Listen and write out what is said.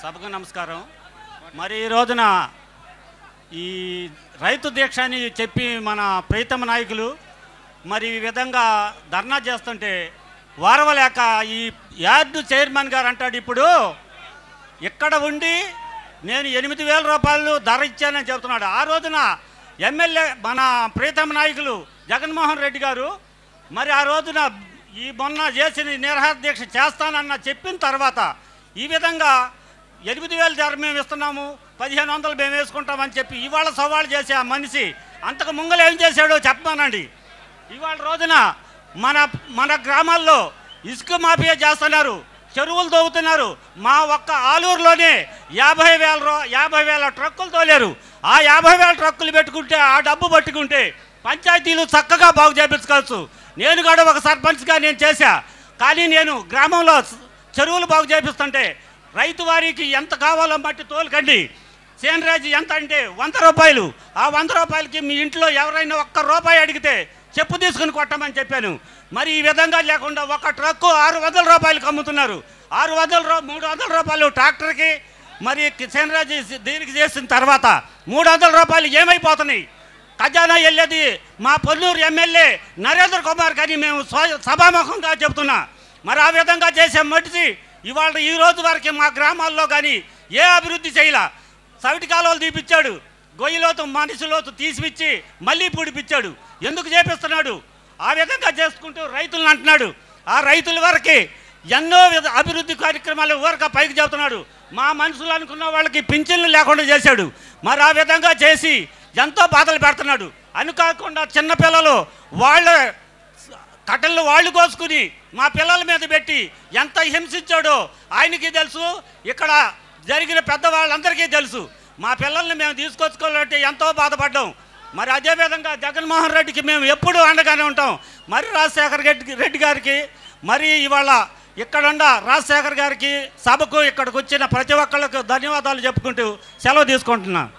సభకు నమస్కారం. మరి ఈ రోజున ఈ రైతు దీక్ష అని చెప్పి మన ప్రీతమ నాయకులు మరి ఈ విధంగా ధర్నా చేస్తుంటే వారవలేక ఈ యార్డు చైర్మన్ గారు అంటాడు, ఇప్పుడు ఇక్కడ ఉండి నేను 8,000 రూపాయలు ధర ఇచ్చానని చెబుతున్నాడు. ఆ రోజున ఎమ్మెల్యే మన ప్రీతమ నాయకులు జగన్మోహన్ రెడ్డి గారు మరి ఆ రోజున ఈ మొన్న చేసిన నిరాహార దీక్ష చేస్తానన్న చెప్పిన తర్వాత ఈ విధంగా 8,000 ధర మేము ఇస్తున్నాము, 1,500 మేము వేసుకుంటామని చెప్పి ఇవాళ సవాళ్ళు చేసే ఆ మనిషి అంతకు ముంగలు ఏం చేశాడో చెప్పమానండి. ఇవాళ రోజున మన గ్రామాల్లో ఇసుక మాఫియా చేస్తున్నారు, చెరువులు తవ్వుతున్నారు. మా ఒక్క ఆలూరులోనే 50,000 ట్రక్కులు తోలేరు. ఆ 50,000 ట్రక్కులు పెట్టుకుంటే ఆ డబ్బు పట్టుకుంటే పంచాయతీలు చక్కగా బాగు చేయించుకోవచ్చు. నేను కూడా ఒక సర్పంచ్గా నేను చేశా. కానీ నేను గ్రామంలో చెరువులు బాగు చేపిస్తుంటే రైతు వారికి ఎంత కావాలో మట్టి తోలుకండి, సేనరాజు ఎంత అంటే 100 రూపాయలు. ఆ 100 రూపాయలకి మీ ఇంట్లో ఎవరైనా ₹1 అడిగితే చెప్పు తీసుకుని కొట్టమని చెప్పాను. మరి ఈ విధంగా లేకుండా ఒక ట్రక్కు 600 రూపాయలకు అమ్ముతున్నారు. 300 రూపాయలు ట్రాక్టర్కి మరి సేనరాజు దీనికి చేసిన తర్వాత 300 రూపాయలు ఏమైపోతున్నాయి? ఖజానా వెళ్ళేది మా పొన్నూరు ఎమ్మెల్యే నరేంద్ర కుమార్ కానీ మేము సభాముఖంగా చెబుతున్నా. మరి ఆ విధంగా చేసే మనిషి ఇవాళ ఈ రోజు వరకు మా గ్రామాల్లో కానీ ఏ అభివృద్ధి చేయాల. సవిటి కాలువలు తీపిచ్చాడు, గొయ్యిలోతు మనిషిలోతు తీసిపిచ్చి మళ్ళీ పూడిపించాడు. ఎందుకు చేపిస్తున్నాడు? ఆ విధంగా చేసుకుంటూ రైతులను అంటున్నాడు. ఆ రైతుల వరకు ఎన్నో అభివృద్ధి కార్యక్రమాలు వరకు పైకి చెబుతున్నాడు. మా మనుషులు అనుకున్న వాళ్ళకి పింఛన్లు లేకుండా చేశాడు. మరి ఆ విధంగా చేసి ఎంతో బాధలు పెడుతున్నాడు. అనుకోకుండా చిన్నపిల్లలు వాళ్ళ కట్టెలు వాళ్ళు కోసుకుని మా పిల్లల మీద పెట్టి ఎంత హింసించాడో ఆయనకి తెలుసు, ఇక్కడ జరిగిన పెద్దవాళ్ళందరికీ తెలుసు. మా పిల్లల్ని మేము తీసుకొచ్చుకోవాలంటే ఎంతో బాధపడ్డాం. మరి అదేవిధంగా జగన్మోహన్ రెడ్డికి మేము ఎప్పుడూ అండగానే ఉంటాం. మరి రాజశేఖర్ రెడ్డి గారికి మరి ఇవాళ ఇక్కడున్న రాజశేఖర్ గారికి సభకు ఇక్కడికి వచ్చిన ప్రతి ఒక్కళ్ళకు ధన్యవాదాలు చెప్పుకుంటూ సెలవు తీసుకుంటున్నాను.